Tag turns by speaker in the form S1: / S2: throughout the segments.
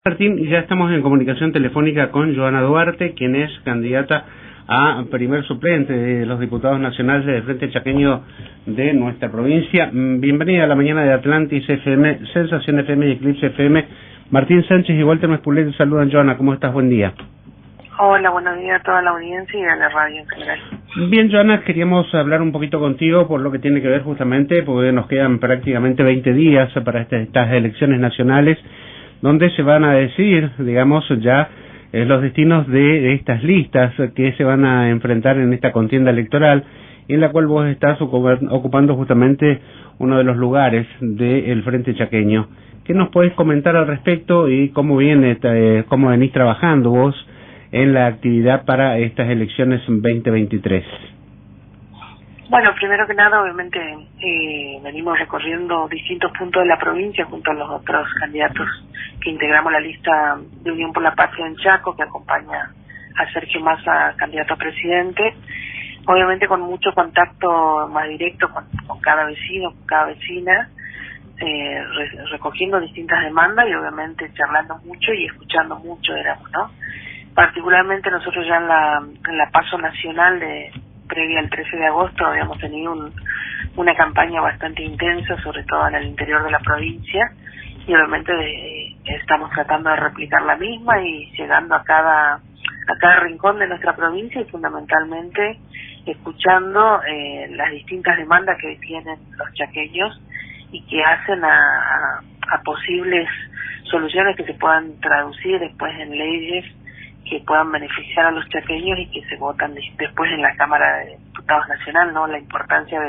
S1: Martín, ya estamos en comunicación telefónica con Joana Duarte, quien es candidata a primer suplente de los diputados nacionales del Frente Chaqueño de nuestra provincia. Bienvenida a la mañana de Atlantis FM, Sensación FM y Eclipse FM. Martín Sánchez y Walter Mespulet te saludan. Joana, ¿cómo estás? Buen día.
S2: Hola, buenos días a toda la audiencia y a la radio en general.
S1: Bien, Joana, queríamos hablar un poquito contigo por lo que tiene que ver justamente, porque nos quedan prácticamente 20 días para estas elecciones nacionales, donde se van a decidir, digamos, ya los destinos de estas listas que se van a enfrentar en esta contienda electoral, en la cual vos estás ocupando justamente uno de los lugares del Frente Chaqueño. ¿Qué nos podés comentar al respecto y cómo venís trabajando vos en la actividad para estas elecciones 2023?
S2: Bueno, primero que nada, obviamente, venimos recorriendo distintos puntos de la provincia junto a los otros candidatos que integramos la lista de Unión por la Patria en Chaco, que acompaña a Sergio Massa, candidato a presidente. Obviamente con mucho contacto más directo con cada vecino, con cada vecina, recogiendo distintas demandas y obviamente charlando mucho y escuchando mucho, ¿no? Particularmente nosotros ya en la PASO nacional previa al 13 de agosto habíamos tenido una campaña bastante intensa, sobre todo en el interior de la provincia, y obviamente estamos tratando de replicar la misma y llegando a cada rincón de nuestra provincia y fundamentalmente escuchando las distintas demandas que tienen los chaqueños y que hacen a posibles soluciones que se puedan traducir después en leyes que puedan beneficiar a los chaqueños y que se votan después en la Cámara de Diputados Nacional, ¿no? La importancia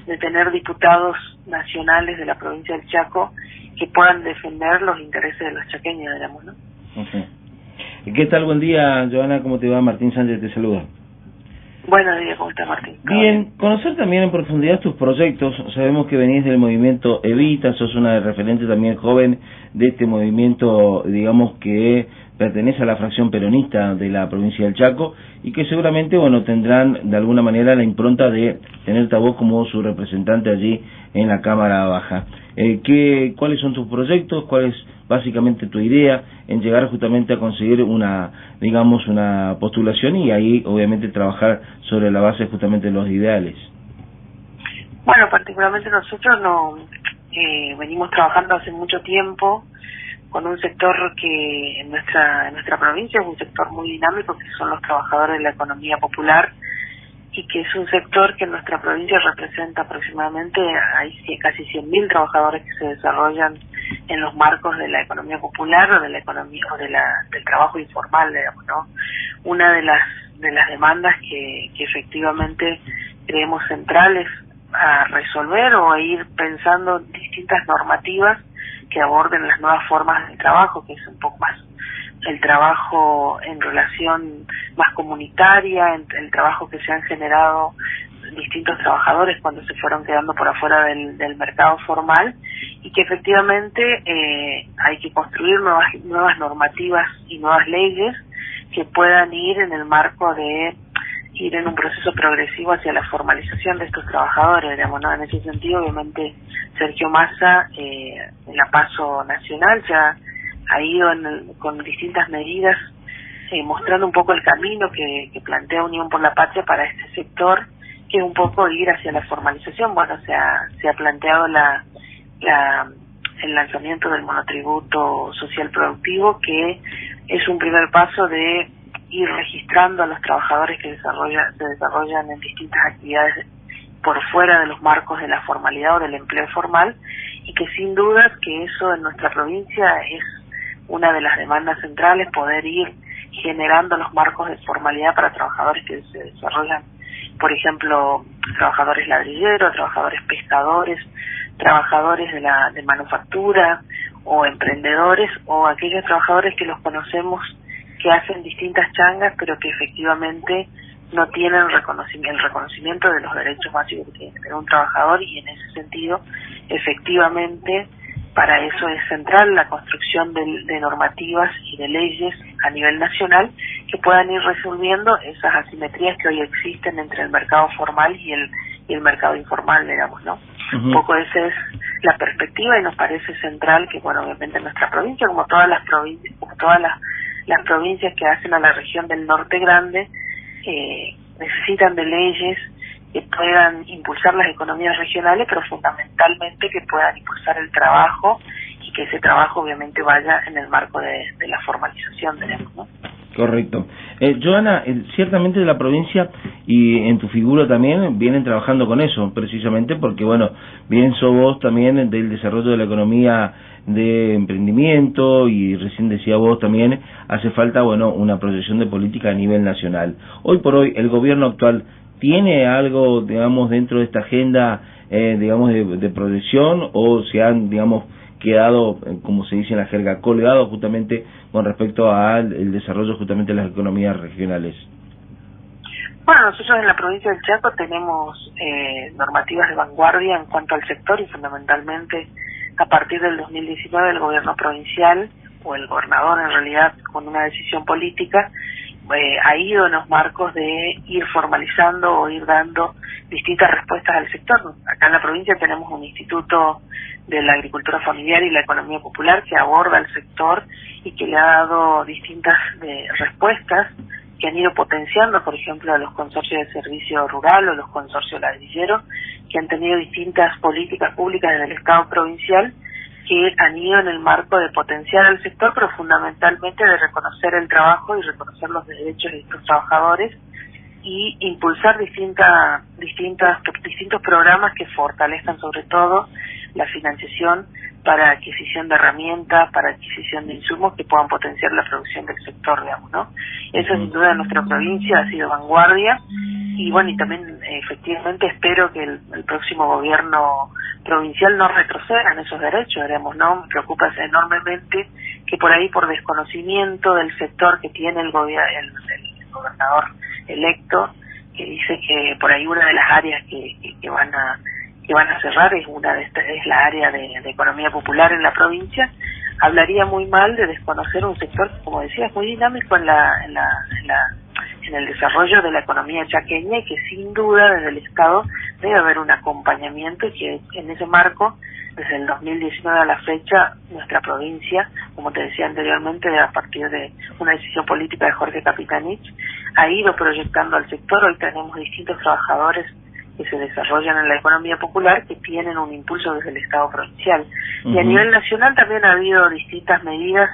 S2: de tener diputados nacionales de la provincia del Chaco que puedan defender los intereses de los chaqueños, digamos, ¿no?
S3: Okay. ¿Qué tal? Buen día, Joana, ¿cómo te va? Martín Sánchez te saluda.
S2: Buenos días, ¿cómo está Martín?
S3: Bien, conocer también en profundidad tus proyectos. Sabemos que venís del movimiento Evita, sos una referente también joven de este movimiento, digamos, que pertenece a la fracción peronista de la provincia del Chaco y que seguramente, bueno, tendrán de alguna manera la impronta de tenerte a vos como su representante allí en la Cámara Baja. ¿Cuáles son tus proyectos? ¿Cuál es básicamente tu idea en llegar justamente a conseguir una postulación y ahí obviamente trabajar sobre la base justamente de los ideales?
S2: Bueno, particularmente nosotros venimos trabajando hace mucho tiempo con un sector que en nuestra provincia es un sector muy dinámico, que son los trabajadores de la economía popular, y que es un sector que en nuestra provincia representa aproximadamente, hay casi 100.000 trabajadores que se desarrollan en los marcos de la economía popular o de la economía o del trabajo informal, digamos, ¿no? Una de las demandas que efectivamente creemos centrales a resolver o a ir pensando distintas normativas que aborden las nuevas formas de trabajo, que es un poco más el trabajo en relación más comunitaria, el trabajo que se han generado distintos trabajadores cuando se fueron quedando por afuera del mercado formal, y que efectivamente hay que construir nuevas normativas y nuevas leyes que puedan ir en el marco de ir en un proceso progresivo hacia la formalización de estos trabajadores, digamos, ¿no? En ese sentido, obviamente, Sergio Massa, en la PASO nacional, ya ha ido con distintas medidas mostrando un poco el camino que plantea Unión por la Patria para este sector, que es un poco ir hacia la formalización. Bueno, se ha planteado el lanzamiento del monotributo social productivo, que es un primer paso de ir registrando a los trabajadores que se desarrollan en distintas actividades por fuera de los marcos de la formalidad o del empleo formal, y que sin dudas que eso en nuestra provincia es una de las demandas centrales, poder ir generando los marcos de formalidad para trabajadores que se desarrollan, por ejemplo, trabajadores ladrilleros, trabajadores pescadores, trabajadores de manufactura o emprendedores, o aquellos trabajadores que los conocemos que hacen distintas changas, pero que efectivamente no tienen el reconocimiento de los derechos básicos que tiene que tener un trabajador, y en ese sentido, efectivamente, para eso es central la construcción de normativas y de leyes a nivel nacional que puedan ir resolviendo esas asimetrías que hoy existen entre el mercado formal y el mercado informal, digamos, ¿no? Un poco esa es la perspectiva y nos parece central que, bueno, obviamente nuestra provincia, como todas las provincias, las provincias que hacen a la región del norte grande, necesitan de leyes que puedan impulsar las economías regionales, pero fundamentalmente que puedan impulsar el trabajo y que ese trabajo obviamente vaya en el marco de la formalización, digamos, ¿no?
S3: Correcto. Joana, ciertamente de la provincia y en tu figura también vienen trabajando con eso, precisamente porque, bueno, bien sos vos también del desarrollo de la economía de emprendimiento y recién decía vos también, hace falta, bueno, una proyección de política a nivel nacional. Hoy por hoy, ¿el gobierno actual tiene algo, digamos, dentro de esta agenda, digamos, de proyección o se han, digamos, quedado, como se dice en la jerga, colgado justamente con respecto al desarrollo justamente de las economías regionales?
S2: Bueno, nosotros en la provincia del Chaco tenemos normativas de vanguardia en cuanto al sector y fundamentalmente a partir del 2019 el gobierno provincial o el gobernador en realidad con una decisión política ha ido en los marcos de ir formalizando o ir dando distintas respuestas al sector. Acá en la provincia tenemos un instituto de la agricultura familiar y la economía popular que aborda el sector y que le ha dado distintas respuestas que han ido potenciando, por ejemplo, a los consorcios de servicio rural o los consorcios ladrilleros, que han tenido distintas políticas públicas desde el Estado provincial que han ido en el marco de potenciar al sector, pero fundamentalmente de reconocer el trabajo y reconocer los derechos de estos trabajadores y impulsar distintos programas que fortalezcan sobre todo la financiación para adquisición de herramientas, para adquisición de insumos que puedan potenciar la producción del sector, digamos, ¿no? Eso sin duda en nuestra provincia ha sido vanguardia y bueno, y también efectivamente espero que el próximo gobierno provincial no retroceda en esos derechos, digamos, ¿no? Me preocupa enormemente que por ahí, por desconocimiento del sector que tiene el gobernador electo, que dice que por ahí una de las áreas que van a cerrar es la área de economía popular en la provincia, hablaría muy mal de desconocer un sector que, como decía, es muy dinámico en el desarrollo de la economía chaqueña y que sin duda desde el Estado debe haber un acompañamiento y que en ese marco, desde el 2019 a la fecha, nuestra provincia, como te decía anteriormente, a partir de una decisión política de Jorge Capitanich, ha ido proyectando al sector. Hoy tenemos distintos trabajadores que se desarrollan en la economía popular que tienen un impulso desde el Estado provincial. Y a nivel nacional también ha habido distintas medidas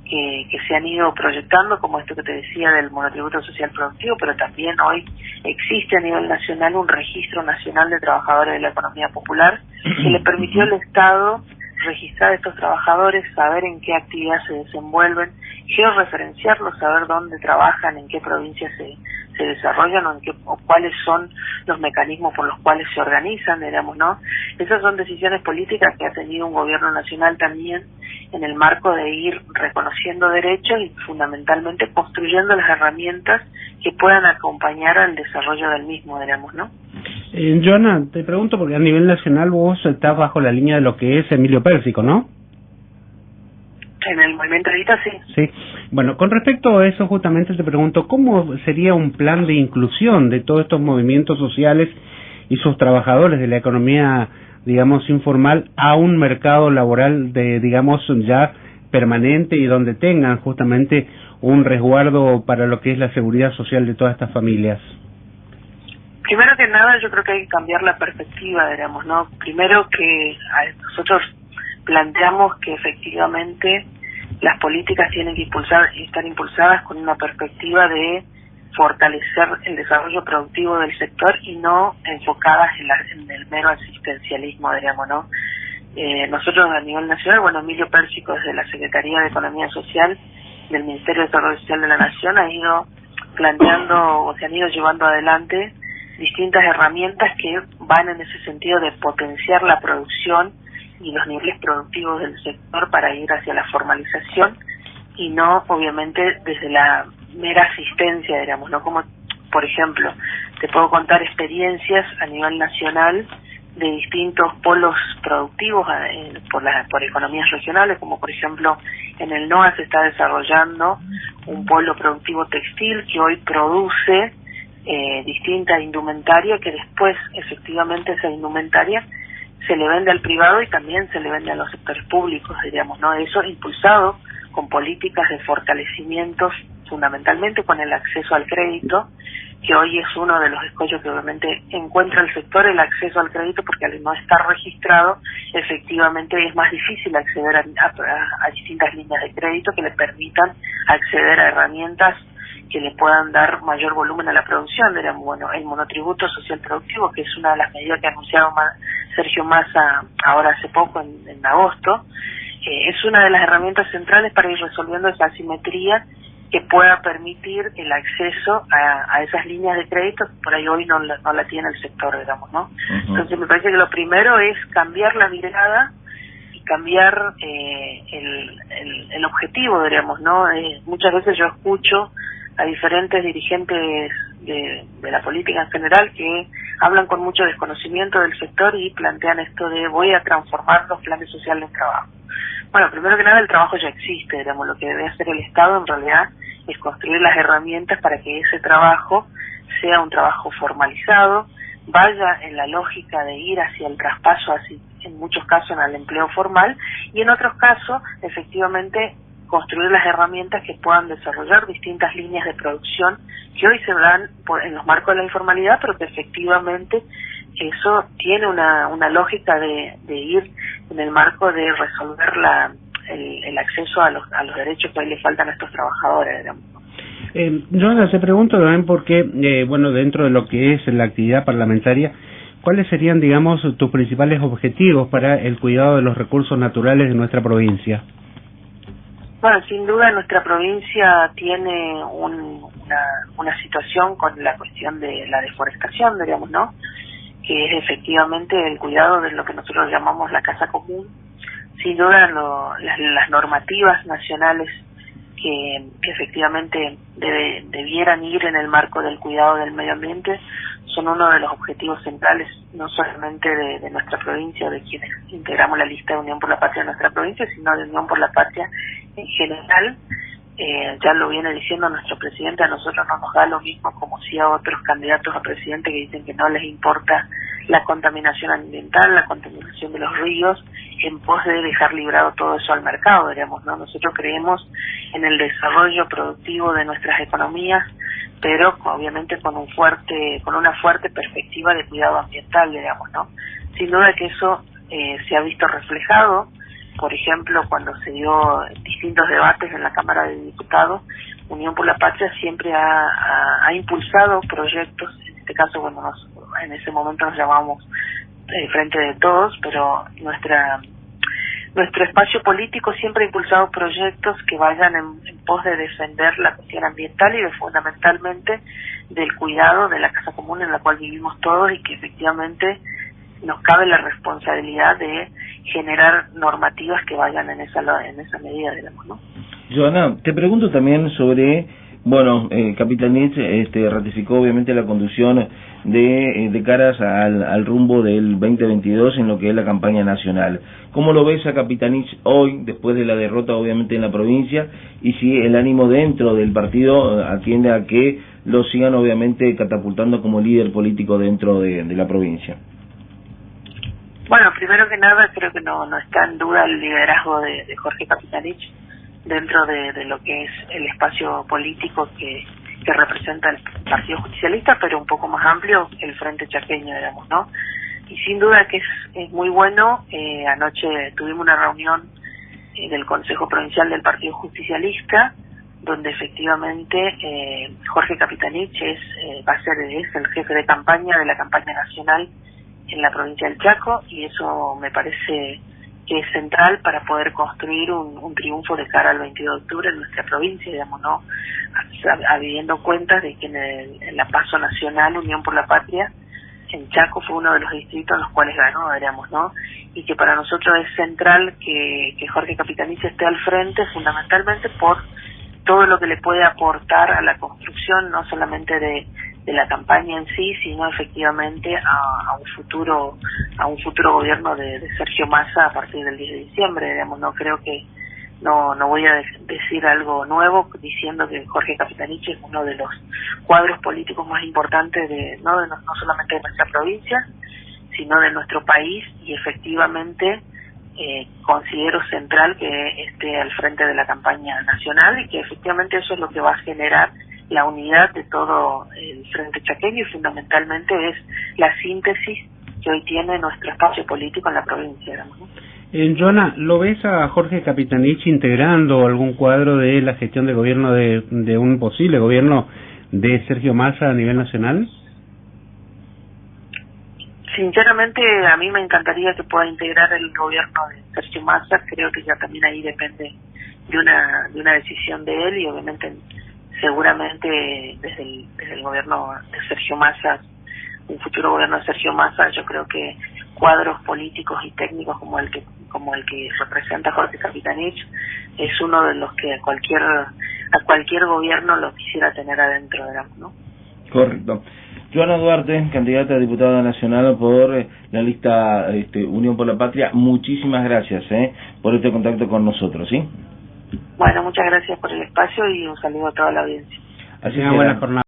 S2: que se han ido proyectando, como esto que te decía del monotributo social productivo, pero también hoy existe a nivel nacional un registro nacional de trabajadores de la economía popular que le permitió al Estado registrar a estos trabajadores, saber en qué actividad se desenvuelven, georreferenciarlos, saber dónde trabajan, en qué provincias se desarrollan o cuáles son los mecanismos por los cuales se organizan, digamos, ¿no? Esas son decisiones políticas que ha tenido un gobierno nacional también en el marco de ir reconociendo derechos y fundamentalmente construyendo las herramientas que puedan acompañar al desarrollo del mismo, digamos, ¿no?
S1: Joana, te pregunto porque a nivel nacional vos estás bajo la línea de lo que es Emilio Pérsico, ¿no?
S2: En el movimiento Evita, sí.
S1: Sí. Bueno, con respecto a eso justamente te pregunto, ¿cómo sería un plan de inclusión de todos estos movimientos sociales y sus trabajadores de la economía, digamos, informal a un mercado laboral digamos, ya permanente y donde tengan justamente un resguardo para lo que es la seguridad social de todas estas familias?
S2: Primero que nada, yo creo que hay que cambiar la perspectiva, digamos, ¿no? Primero que nosotros planteamos que efectivamente las políticas tienen que estar impulsadas con una perspectiva de fortalecer el desarrollo productivo del sector y no enfocadas en el mero asistencialismo, digamos, ¿no? Nosotros a nivel nacional, bueno, Emilio Pérsico desde la Secretaría de Economía Social del Ministerio de Desarrollo Social de la Nación ha ido planteando o se han ido llevando adelante distintas herramientas que van en ese sentido de potenciar la producción y los niveles productivos del sector para ir hacia la formalización y no obviamente desde la mera asistencia, digamos, ¿no? Como por ejemplo, te puedo contar experiencias a nivel nacional de distintos polos productivos por economías regionales, como por ejemplo en el NOA se está desarrollando un polo productivo textil que hoy produce distinta indumentaria que después efectivamente esa indumentaria se le vende al privado y también se le vende a los sectores públicos, diríamos, ¿no? Eso impulsado con políticas de fortalecimiento, fundamentalmente con el acceso al crédito, que hoy es uno de los escollos que obviamente encuentra el sector, el acceso al crédito, porque al no estar registrado, efectivamente es más difícil acceder a distintas líneas de crédito que le permitan acceder a herramientas que le puedan dar mayor volumen a la producción. Digamos, bueno, el monotributo social productivo, que es una de las medidas que ha anunciado Sergio Massa ahora hace poco, en agosto, es una de las herramientas centrales para ir resolviendo esa asimetría que pueda permitir el acceso a esas líneas de crédito que por ahí hoy no la tiene el sector, digamos, ¿no? Entonces me parece que lo primero es cambiar la mirada y cambiar el objetivo, diríamos, ¿no? Muchas veces yo escucho a diferentes dirigentes de la política en general que hablan con mucho desconocimiento del sector y plantean esto de voy a transformar los planes sociales de trabajo. Bueno, primero que nada el trabajo ya existe, digamos, lo que debe hacer el Estado en realidad es construir las herramientas para que ese trabajo sea un trabajo formalizado, vaya en la lógica de ir hacia el traspaso, así, en muchos casos al empleo formal, y en otros casos, efectivamente, construir las herramientas que puedan desarrollar distintas líneas de producción que hoy se dan en los marcos de la informalidad, pero que efectivamente eso tiene una lógica de ir en el marco de resolver el acceso a los derechos que hoy le faltan a estos trabajadores, digamos.
S1: Joana, se pregunto también porque, bueno, dentro de lo que es la actividad parlamentaria, ¿cuáles serían, digamos, tus principales objetivos para el cuidado de los recursos naturales de nuestra provincia?
S2: Bueno, sin duda nuestra provincia tiene una situación con la cuestión de la deforestación, diríamos, ¿no? Que es efectivamente el cuidado de lo que nosotros llamamos la casa común. Sin duda las normativas nacionales que efectivamente debieran ir en el marco del cuidado del medio ambiente son uno de los objetivos centrales, no solamente de nuestra provincia, de quienes integramos la lista de Unión por la Patria de nuestra provincia, sino de Unión por la Patria en general. Ya lo viene diciendo nuestro presidente, a nosotros no nos da lo mismo como si a otros candidatos a presidente que dicen que no les importa la contaminación ambiental, la contaminación de los ríos, en pos de dejar librado todo eso al mercado, digamos, ¿no? Nosotros creemos en el desarrollo productivo de nuestras economías, pero obviamente con una fuerte perspectiva de cuidado ambiental, digamos, ¿no? Sin duda que eso se ha visto reflejado, por ejemplo, cuando se dio distintos debates en la Cámara de Diputados. Unión por la Patria siempre ha impulsado proyectos, en este caso, bueno, en ese momento nos llamábamos Frente de Todos, pero nuestro espacio político siempre ha impulsado proyectos que vayan en pos de defender la cuestión ambiental y fundamentalmente del cuidado de la casa común en la cual vivimos todos, y que efectivamente nos cabe la responsabilidad de generar normativas que vayan en esa medida, digamos, ¿no?
S3: Joana, te pregunto también sobre, bueno, Capitanich ratificó obviamente la conducción de caras al rumbo del 2022 en lo que es la campaña nacional. ¿Cómo lo ves a Capitanich hoy, después de la derrota obviamente en la provincia, y si el ánimo dentro del partido atiende a que lo sigan obviamente catapultando como líder político dentro de la provincia?
S2: Bueno, primero que nada creo que no está en duda el liderazgo de Jorge Capitanich dentro de lo que es el espacio político que representa el Partido Justicialista, pero un poco más amplio el Frente Chaqueño, digamos, ¿no? Y sin duda que es muy bueno. Anoche tuvimos una reunión del Consejo Provincial del Partido Justicialista, donde efectivamente Jorge Capitanich es el jefe de campaña de la campaña nacional en la provincia del Chaco, y eso me parece que es central para poder construir un triunfo de cara al 22 de octubre en nuestra provincia, digamos, ¿no? Habiendo cuenta de que en la Paso Nacional Unión por la Patria en Chaco fue uno de los distritos en los cuales ganó, digamos, ¿no? Y que para nosotros es central que Jorge Capitanich esté al frente, fundamentalmente por todo lo que le puede aportar a la construcción, no solamente de la campaña en sí, sino efectivamente a un futuro gobierno de Sergio Massa a partir del 10 de diciembre, digamos. No creo que no voy a decir algo nuevo diciendo que Jorge Capitanich es uno de los cuadros políticos más importantes no solamente de nuestra provincia, sino de nuestro país, y efectivamente considero central que esté al frente de la campaña nacional, y que efectivamente eso es lo que va a generar la unidad de todo el Frente Chaqueño, y fundamentalmente es la síntesis que hoy tiene nuestro espacio político en la provincia, ¿no?
S1: Joana, ¿lo ves a Jorge Capitanich integrando algún cuadro de la gestión de gobierno de un posible gobierno de Sergio Massa a nivel nacional?
S2: Sinceramente, a mí me encantaría que pueda integrar el gobierno de Sergio Massa. Creo que ya también ahí depende de una decisión de él, y obviamente seguramente desde el gobierno de Sergio Massa, un futuro gobierno de Sergio Massa, yo creo que cuadros políticos y técnicos como el que representa Jorge Capitanich es uno de los que a cualquier gobierno lo quisiera tener adentro, ¿no?
S3: Correcto. Joana Duarte, candidata a diputada nacional por la lista Unión por la Patria, muchísimas gracias por este contacto con nosotros, ¿sí?
S2: Bueno, muchas gracias por el espacio y un saludo a toda la audiencia.
S1: Así que buena jornada.